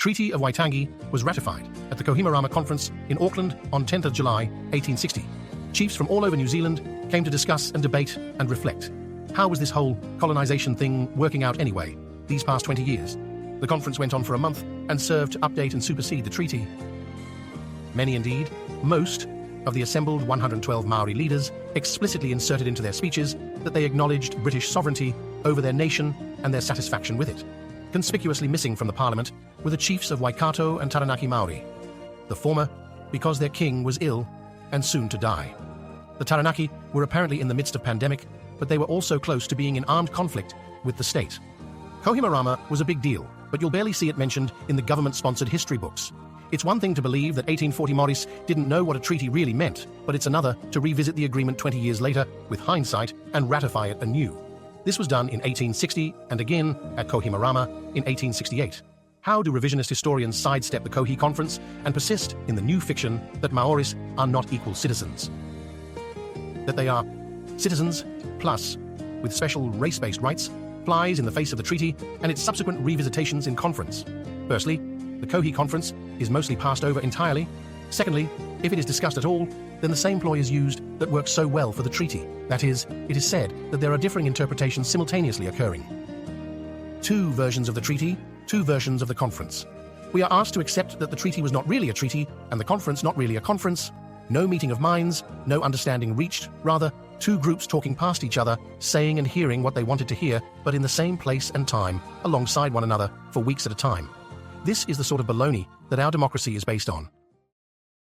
Treaty of Waitangi was ratified at the Kohimarama Conference in Auckland on 10th of July, 1860. Chiefs from all over New Zealand came to discuss and debate and reflect. How was this whole colonisation thing working out anyway, these past 20 years? The conference went on for a month and served to update and supersede the treaty. Many, indeed, most, of the assembled 112 Maori leaders explicitly inserted into their speeches that they acknowledged British sovereignty over their nation and their satisfaction with it. Conspicuously missing from the parliament were the chiefs of Waikato and Taranaki Maori. The former, because their king was ill and soon to die. The Taranaki were apparently in the midst of pandemic, but they were also close to being in armed conflict with the state. Kohimarama was a big deal, but you'll barely see it mentioned in the government-sponsored history books. It's one thing to believe that 1840 Maoris didn't know what a treaty really meant, but it's another to revisit the agreement 20 years later with hindsight and ratify it anew. This was done in 1860 and again at Kohimarama in 1868. How do revisionist historians sidestep the Kohi Conference and persist in the new fiction that Maoris are not equal citizens? That they are citizens plus, with special race-based rights, flies in the face of the treaty and its subsequent revisitations in conference. Firstly, the Kohi Conference is mostly passed over entirely. Secondly, if it is discussed at all, then the same ploy is used that works so well for the treaty. That is, it is said that there are differing interpretations simultaneously occurring. Two versions of the treaty, two versions of the conference. We are asked to accept that the treaty was not really a treaty and the conference not really a conference. No meeting of minds, no understanding reached, rather, two groups talking past each other, saying and hearing what they wanted to hear, but in the same place and time, alongside one another, for weeks at a time. This is the sort of baloney that our democracy is based on.